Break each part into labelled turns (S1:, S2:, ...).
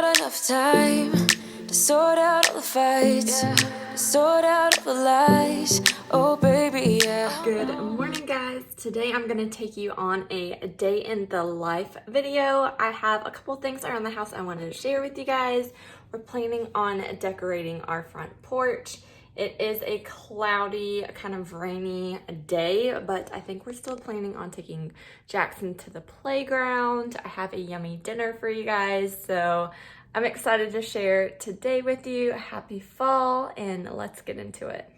S1: got enough time to sort out all the fights, to sort out all the lies. Oh baby, yeah.
S2: Good morning, guys. Today I'm gonna take you on a day in the life video. I have a couple things around the house I wanted to share with you guys. We're planning on decorating our front porch. It is a cloudy, kind of rainy day, but I think we're still planning on taking Jackson to the playground. I have a yummy dinner for you guys, so I'm excited to share today with you. Happy fall, and let's get into it.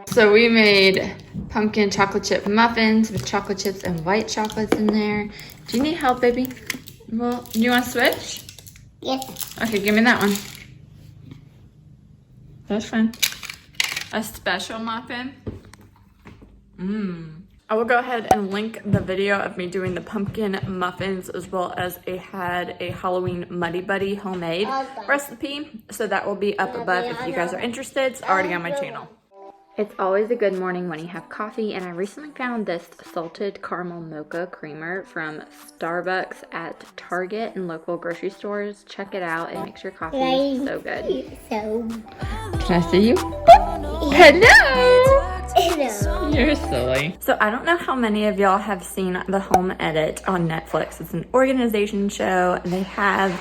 S2: So we made pumpkin chocolate chip muffins with chocolate chips and white chocolates in there. Do you need help, baby? Well, do you want to switch?
S3: Yes.
S2: Okay, give me that one. That's fine. A special muffin. I will go ahead and link the video of me doing the pumpkin muffins, as well as I had a Halloween Muddy Buddy homemade recipe. So that will be up above if you guys are interested. It's already on my channel. It's always a good morning when you have coffee, and I recently found this salted caramel mocha creamer from Starbucks at Target and local grocery stores. Check it out. It makes your coffee so good. Can I see you? Hello!
S3: Hello.
S2: You're silly. So I don't know how many of y'all have seen The Home Edit on Netflix. It's an organization show. They have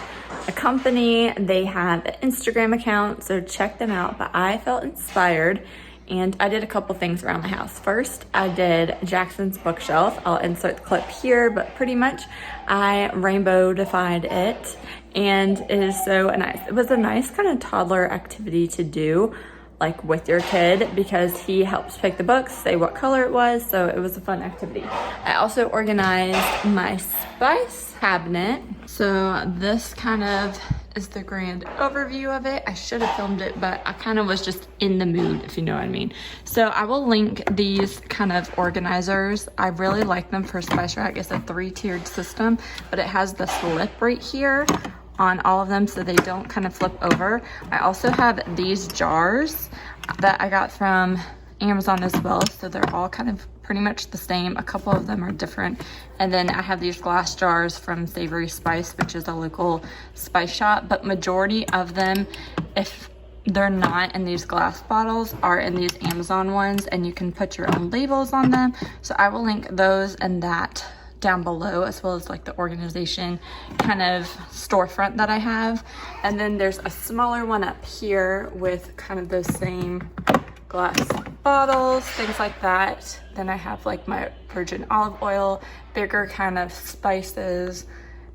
S2: a company, they have an Instagram account, so check them out. But I felt inspired and I did a couple things around the house. First, I did Jackson's bookshelf. I'll insert the clip here, but pretty much I rainbow-defied it, and it is so nice. It was a nice kind of toddler activity to do, like with your kid, because he helps pick the books, say what color it was, so it was a fun activity. I also organized my spice cabinet. So this kind of is the grand overview of it. I should have filmed it, but I kind of was just in the mood, if you know what I mean. So I will link these kind of organizers. I really like them for Spice Rack. It's a 3-tiered system, but it has the slip right here on all of them so they don't kind of flip over. I also have these jars that I got from Amazon as well, so they're all kind of pretty much the same. A couple of them are different. And then I have these glass jars from Savory Spice, which is a local spice shop, but majority of them, if they're not in these glass bottles, are in these Amazon ones, and you can put your own labels on them. So I will link those and that down below, as well as like the organization kind of storefront that I have. And then there's a smaller one up here with kind of those same glass bottles, things like that. Then I have like my virgin olive oil, bigger kind of spices.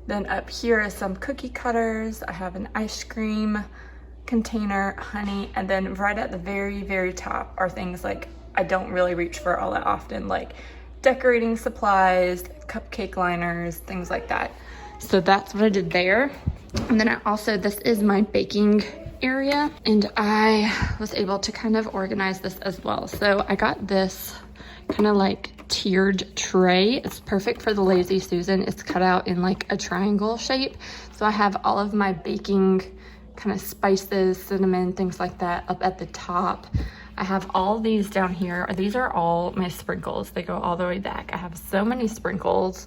S2: Then up here is some cookie cutters. I have an ice cream container, honey, and then right at the very, very top are things like I don't really reach for all that often, like decorating supplies, cupcake liners, things like that. So that's what I did there. And then I also, this is my baking area, and I was able to kind of organize this as well. So I got this kind of like tiered tray. It's perfect for the Lazy Susan. It's cut out in like a triangle shape. So I have all of my baking kind of spices, cinnamon, things like that up at the top. I have all these down here. These are all my sprinkles. They go all the way back. I have so many sprinkles,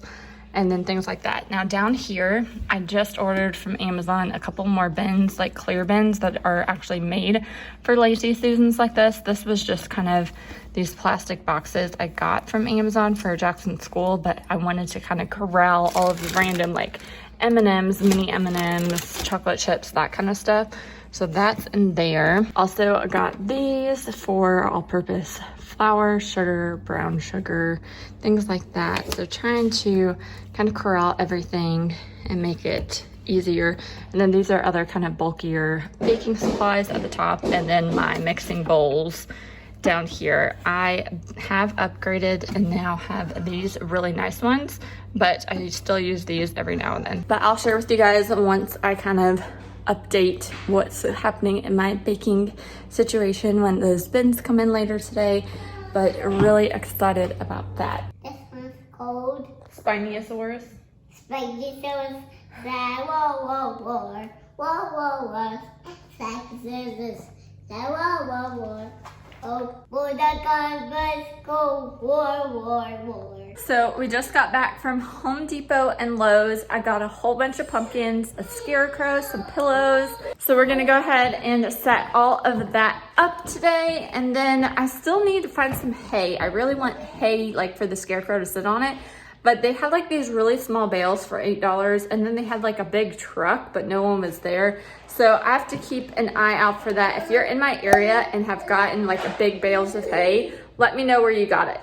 S2: and then things like that. Now down here, I just ordered from Amazon a couple more bins, like clear bins that are actually made for Lazy Susans like this. This was just kind of these plastic boxes I got from Amazon for Jackson's school, but I wanted to kind of corral all of the random like M&Ms, mini M&Ms, chocolate chips, that kind of stuff. So that's in there. Also, I got these for all-purpose flour, sugar, brown sugar, things like that. So trying to kind of corral everything and make it easier. And then these are other kind of bulkier baking supplies at the top, and then my mixing bowls down here. I have upgraded and now have these really nice ones, but I still use these every now and then. But I'll share with you guys once I kind of update what's happening in my baking situation when those bins come in later today, but really excited about that.
S3: This one's called
S2: Spinosaurus.
S3: Spinosaurus. Whoa, whoa, whoa, whoa, whoa, whoa. Spinosaurus. Whoa, whoa, whoa. Oh, for the guns go war.
S2: So we just got back from Home Depot and Lowe's. I got a whole bunch of pumpkins, a scarecrow, some pillows. So we're gonna go ahead and set all of that up today. And then I still need to find some hay. I really want hay like for the scarecrow to sit on it. But they had like these really small bales for $8, and then they had like a big truck, but no one was there. So I have to keep an eye out for that. If you're in my area and have gotten like a big bales of hay, let me know where you got it.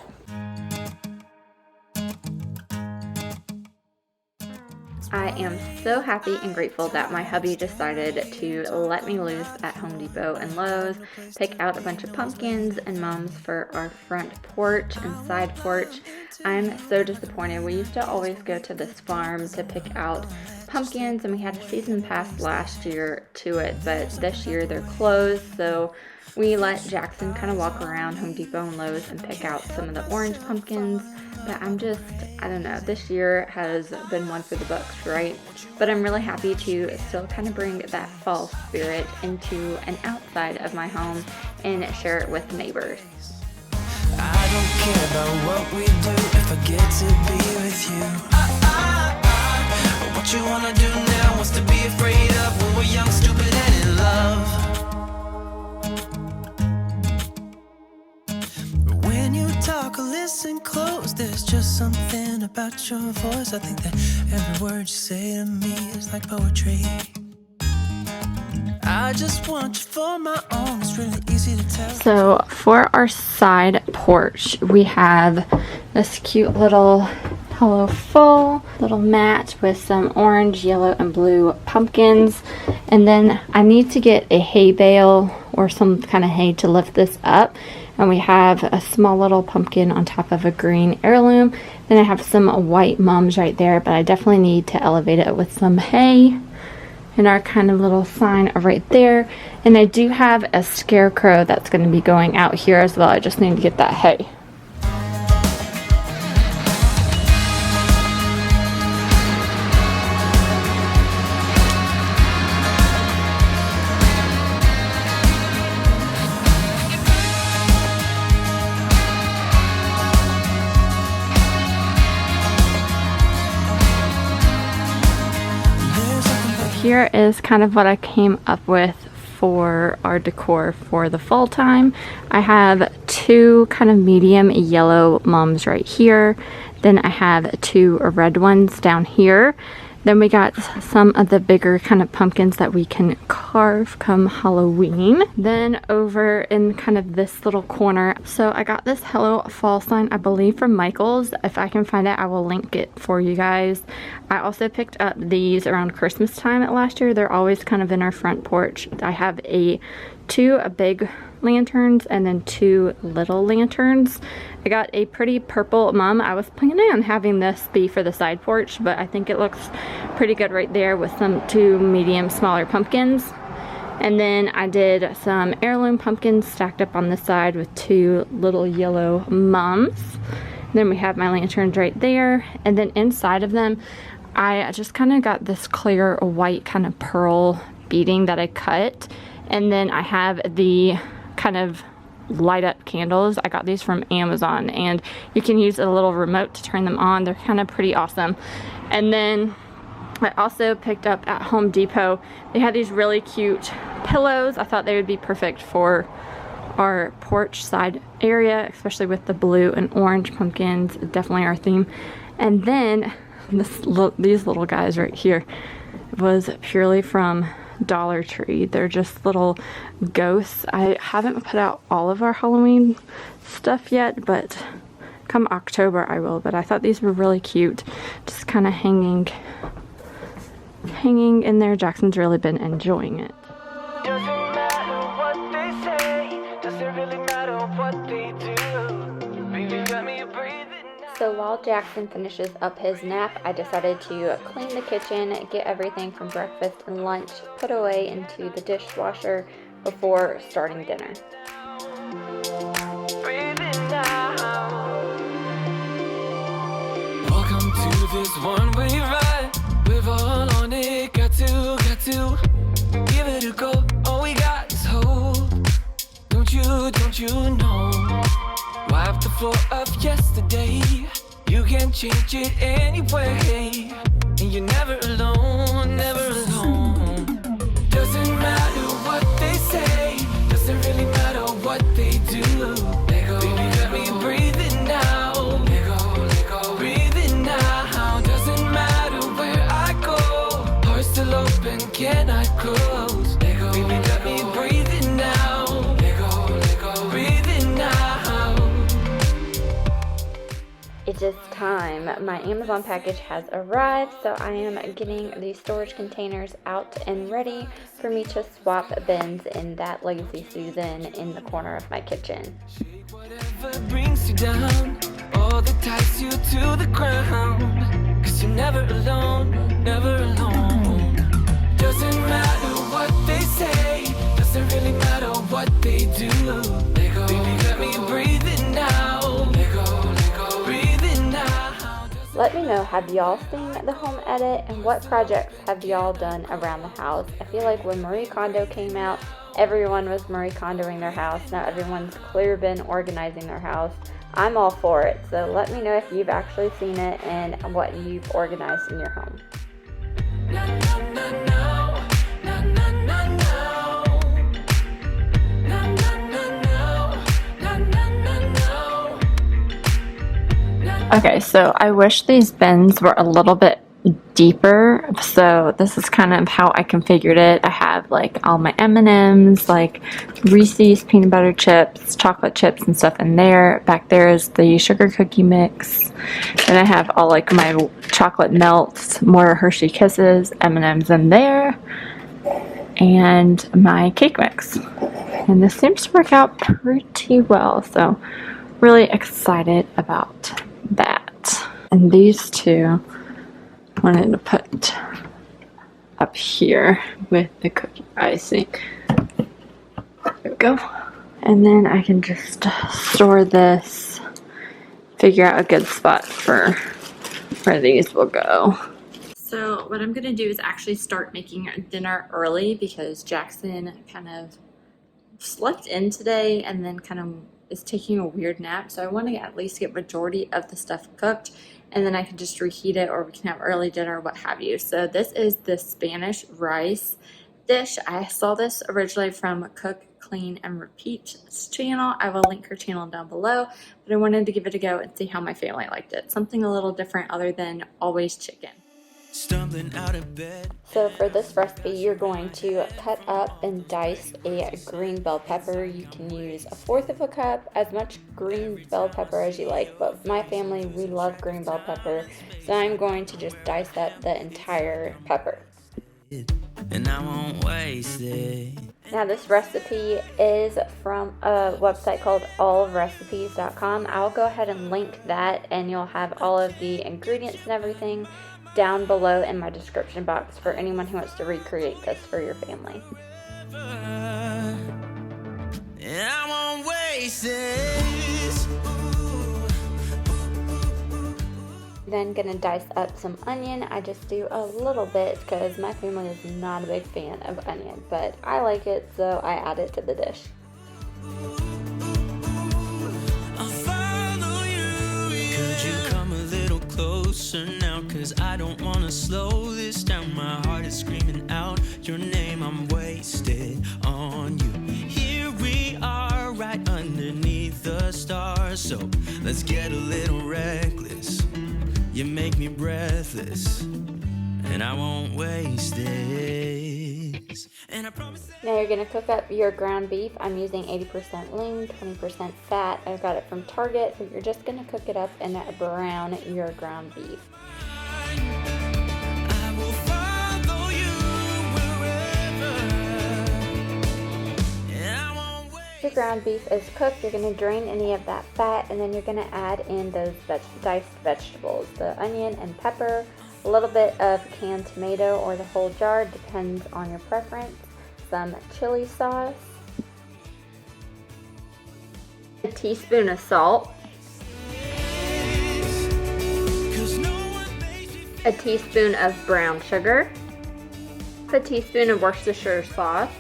S2: I am so happy and grateful that my hubby decided to let me loose at Home Depot and Lowe's, pick out a bunch of pumpkins and mums for our front porch and side porch. I'm so disappointed. We used to always go to this farm to pick out pumpkins, and we had a season pass last year to it, but this year they're closed, so we let Jackson kind of walk around Home Depot and Lowe's and pick out some of the orange pumpkins. But I don't know, this year has been one for the books, right? But I'm really happy to still kind of bring that fall spirit into and outside of my home and share it with neighbors.
S1: I don't care about what we do if I get to be with you. What you wanna do now wants to be afraid of when we're young, stupid, and in love. When you talk or listen close, there's just something about your voice. I think that every word you say to me is like poetry. I just want you for my own. It's really easy to tell.
S2: So for our side porch, we have this cute little Hello Full little mat with some orange, yellow, and blue pumpkins. And then I need to get a hay bale or some kind of hay to lift this up. And we have a small little pumpkin on top of a green heirloom. Then I have some white mums right there, but I definitely need to elevate it with some hay. And our kind of little sign right there. And I do have a scarecrow that's going to be going out here as well. I just need to get that hay. Here is kind of what I came up with for our decor for the fall time. I have two kind of medium yellow mums right here. Then I have two red ones down here. Then we got some of the bigger kind of pumpkins that we can carve come Halloween. Then over in kind of this little corner, so I got this Hello Fall sign, I believe from Michael's. If I can find it, I will link it for you guys. I also picked up these around Christmas time last year. They're always kind of in our front porch. I have two big lanterns and then two little lanterns. I got a pretty purple mum. I was planning on having this be for the side porch, but I think it looks pretty good right there with some two medium smaller pumpkins. And then I did some heirloom pumpkins stacked up on the side with two little yellow mums. Then we have my lanterns right there, and then inside of them I just kind of got this clear white kind of pearl beading that I cut. And then I have the kind of light up candles. I got these from Amazon, and you can use a little remote to turn them on. They're kind of pretty awesome. And then I also picked up at Home Depot, they had these really cute pillows. I thought they would be perfect for our porch side area, especially with the blue and orange pumpkins. Definitely our theme. And then these little guys right here was purely from Dollar Tree. They're just little ghosts. I haven't put out all of our Halloween stuff yet, but come October I will. But I thought these were really cute, just kind of hanging in there. Jackson's really been enjoying it.
S1: Doesn't matter what they say, doesn't really matter what they do. Baby, got me breathing.
S2: So while Jackson finishes up his nap, I decided to clean the kitchen, get everything from breakfast and lunch put away into the dishwasher before starting dinner.
S1: Welcome to this one-way ride. We're all on it, got to give it a go. All we got is hope. Don't you know. Wipe the floor of yesterday. You can change it anyway. And you're never alone, never alone. Doesn't matter what they say. Doesn't really matter what they do. Let go, baby, let me breathe it now. Let go, breathe it now. Doesn't matter where I go. Heart still open, cannot close. Let go, baby, let me breathe it now. Let go, breathe it now.
S2: It is time. My Amazon package has arrived, so I am getting the storage containers out and ready for me to swap bins in that lazy Susan in the corner of my kitchen.
S1: Whatever brings you down, all that ties you to the ground. 'Cause you're never alone, never alone. Doesn't matter what they say, doesn't really matter what they do. Let go, baby, let me breathe it now. Let go, breathe it now.
S2: Let me know, have y'all seen the home edit and what projects have y'all done around the house? I feel like when Marie Kondo came out, everyone was Marie Kondoing their house. Now everyone's clear been organizing their house. I'm all for it, so let me know if you've actually seen it and what you've organized in your home.
S1: No, no, no, no. No, no, no, no. No, no, no, no. No, no, no, no.
S2: Okay, so I wish these bins were a little bit deeper, so this is kind of how I configured it. I have like all my M&Ms, like Reese's peanut butter chips, chocolate chips and stuff in there. Back there is the sugar cookie mix. Then I have all like my chocolate melts, more Hershey Kisses, M&Ms in there, and my cake mix. And this seems to work out pretty well, so really excited about that. And these two wanted to put up here with the cookie icing. There we go. And then I can just store this, figure out a good spot for where these will go. So what I'm gonna do is actually start making dinner early because Jackson kind of slept in today and then kind of is taking a weird nap. So I want to at least get majority of the stuff cooked, and then I can just reheat it, or we can have early dinner, what have you. So this is the Spanish rice dish. I saw this originally from Cook, Clean, and Repeat's channel. I will link her channel down below, but I wanted to give it a go and see how my family liked it. Something a little different other than always chicken.
S1: Stumbling out of bed.
S2: So for this recipe, you're going to cut up and dice a green bell pepper. You can use 1/4 cup, as much green bell pepper as you like, but my family, we love green bell pepper, so I'm going to just dice up the entire pepper.
S1: And I won't waste it.
S2: Now this recipe is from a website called allrecipes.com. I'll go ahead and link that, and you'll have all of the ingredients and everything down below in my description box for anyone who wants to recreate this for your family.
S1: And I won't waste this.
S2: Then gonna dice up some onion. I just do a little bit because my family is not a big fan of onion, but I like it, so I add it to the dish.
S1: Could you come a little closer now? 'Cause I don't wanna slow this down. My heart is screaming out your name. I'm wasted on you. Here we are right underneath the stars. So let's get a little reckless. You make me breathless, and I won't waste this. And I promise that
S2: Now you're gonna cook up your ground beef. I'm using 80% lean, 20% fat. I got it from Target, so you're just gonna cook it up and brown your ground beef.
S1: I will follow you wherever. And I won't waste.
S2: Your ground beef is cooked. You're gonna drain any of that fat, and then you're gonna add in those diced vegetables, the onion and pepper, a little bit of canned tomato or the whole jar, depends on your preference, some chili sauce, a teaspoon of salt, a teaspoon of brown sugar, a teaspoon of Worcestershire sauce,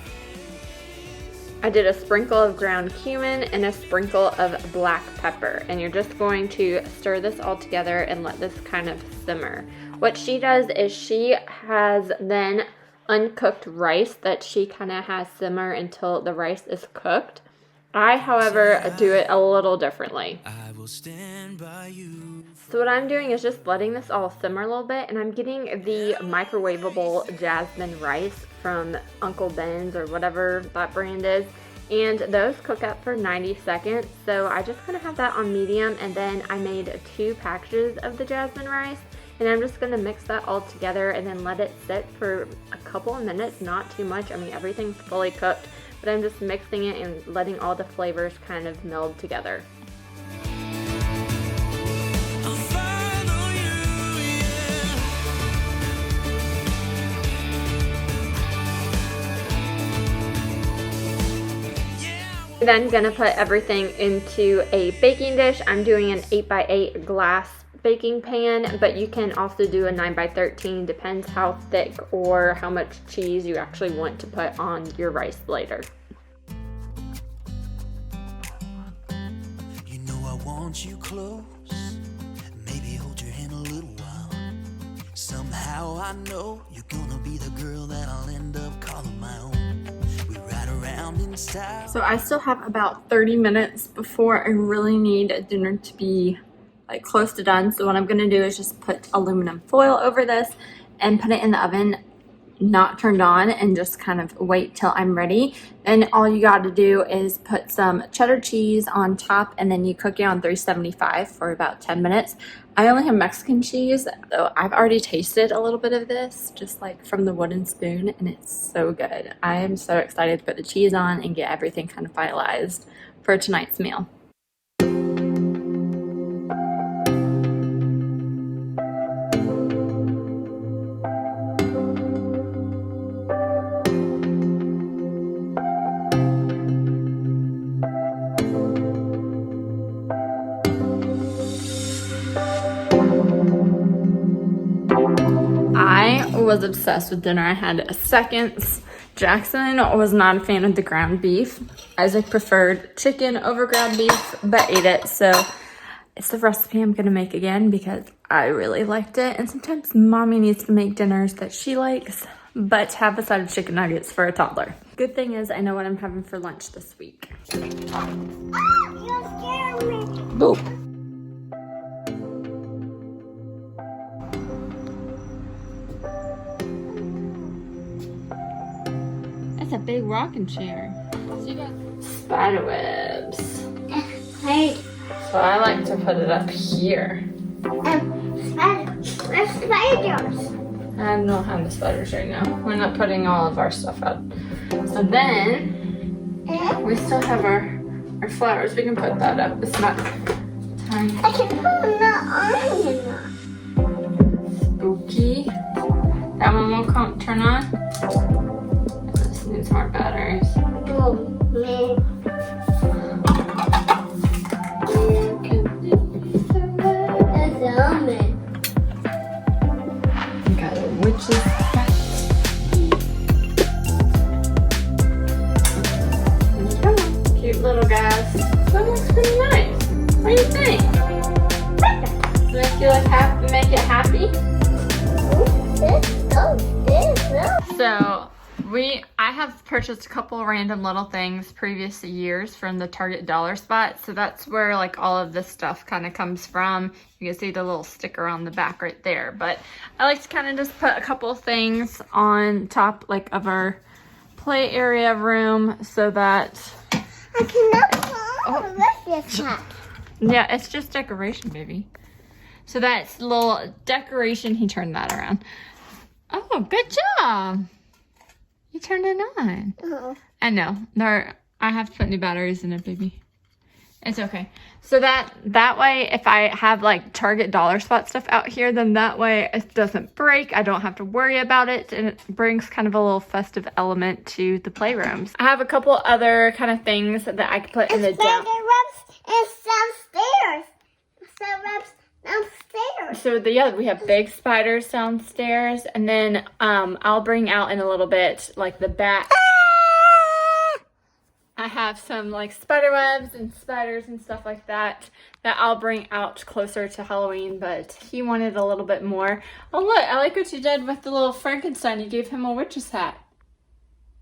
S2: I did a sprinkle of ground cumin and a sprinkle of black pepper, and you're just going to stir this all together and let this kind of simmer. What she does is she has then uncooked rice that she kind of has simmer until the rice is cooked. I, however, do it a little differently.
S1: I will stand by you.
S2: So what I'm doing is just letting this all simmer a little bit, and I'm getting the microwavable jasmine rice from Uncle Ben's or whatever that brand is, and those cook up for 90 seconds. So I just kind of have that on medium, and then I made 2 packages of the jasmine rice, and I'm just going to mix that all together and then let it sit for a couple of minutes, not too much. I mean, everything's fully cooked, but I'm just mixing it and letting all the flavors kind of meld together. Then gonna put everything into a baking dish. I'm doing an 8x8 glass baking pan, but you can also do a 9x13, depends how thick or how much cheese you actually want to put on your rice later.
S1: You know I want you close, maybe hold your hand a little while. Somehow I know you're gonna be the girl that I'll end up calling my own. We ride around in style.
S2: So I still have about 30 minutes before I really need dinner to be like close to done. So what I'm gonna do is just put aluminum foil over this and put it in the oven, not turned on, and just kind of wait till I'm ready. Then all you got to do is put some cheddar cheese on top, and then you cook it on 375 for about 10 minutes. I only have Mexican cheese, though I've already tasted a little bit of this, just like from the wooden spoon, and it's so good. I am so excited to put the cheese on and get everything kind of finalized for tonight's meal. I was obsessed with dinner. I had seconds. Jackson was not a fan of the ground beef. Isaac preferred chicken over ground beef, but ate it. So it's the recipe I'm gonna make again because I really liked it. And sometimes mommy needs to make dinners that she likes, but have a side of chicken nuggets for a toddler. Good thing is I know what I'm having for lunch this week.
S3: Oh, you're scaring me.
S2: Boop. That's a big rocking chair. So you got spider webs.
S3: Hey,
S2: So I like to put it up here.
S3: where's spiders?
S2: I don't have the spiders right now. We're not putting all of our stuff out. So then we still have our flowers. We can put that up. It's not tiny.
S3: I can put the onion.
S2: Spooky. That one won't turn on. This needs more batteries.
S3: Oh, man. That's the almond.
S2: Got a witch's hat. Come on, cute little guys. That looks pretty nice. What do you think? Make you like happy? Make it happy? So I have purchased a couple random little things previous years from the Target dollar spot. So that's where like all of this stuff kind of comes from. You can see the little sticker on the back right there. But I like to kind of just put a couple things on top like of our play area room so that...
S3: I cannot put this hat.
S2: Yeah, it's just decoration, baby. So that's a little decoration. He turned that around. Oh, good job. You turned it on.
S3: Oh.
S2: I know. I have to put new batteries in it, baby. It's okay. So that way, if I have like Target dollar spot stuff out here, then that way it doesn't break. I don't have to worry about it. And it brings kind of a little festive element to the playrooms. I have a couple other kind of things that I could put in the down.
S3: It's downstairs. Downstairs.
S2: So we have big spiders downstairs, and then I'll bring out in a little bit like the bat. have some like spider webs and spiders and stuff like that I'll bring out closer to Halloween, but he wanted a little bit more. Oh look, I like what you did with the little Frankenstein. You gave him a witch's hat.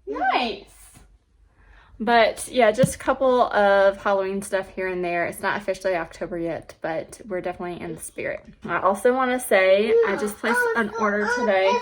S2: Nice. But yeah, just a couple of Halloween stuff here and there. It's not officially October yet, but we're definitely in the spirit. I also want to say I just placed an order today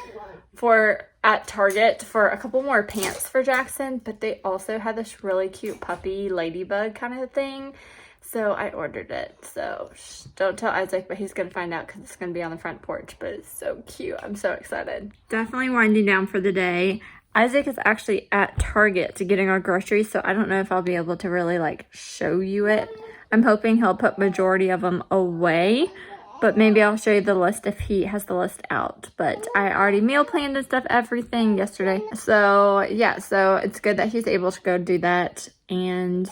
S2: at Target for a couple more pants for Jackson, but they also had this really cute puppy ladybug kind of thing. So I ordered it. So don't tell Isaac, but he's going to find out because it's going to be on the front porch. But it's so cute. I'm so excited. Definitely winding down for the day. Isaac is actually at Target getting our groceries, so I don't know if I'll be able to really like show you it. I'm hoping he'll put majority of them away, but maybe I'll show you the list if he has the list out. But I already meal planned and stuff, everything yesterday. So yeah, so it's good that he's able to go do that. And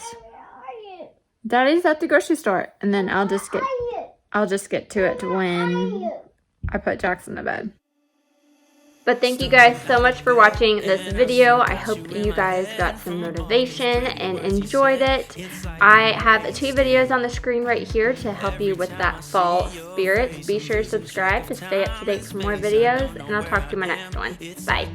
S2: Daddy's at the grocery store, and then I'll just get to it when I put Jackson to bed. But thank you guys so much for watching this video. I hope you guys got some motivation and enjoyed it. I have 2 videos on the screen right here to help you with that fall spirit. Be sure to subscribe to stay up to date for more videos, and I'll talk to you in my next one. Bye.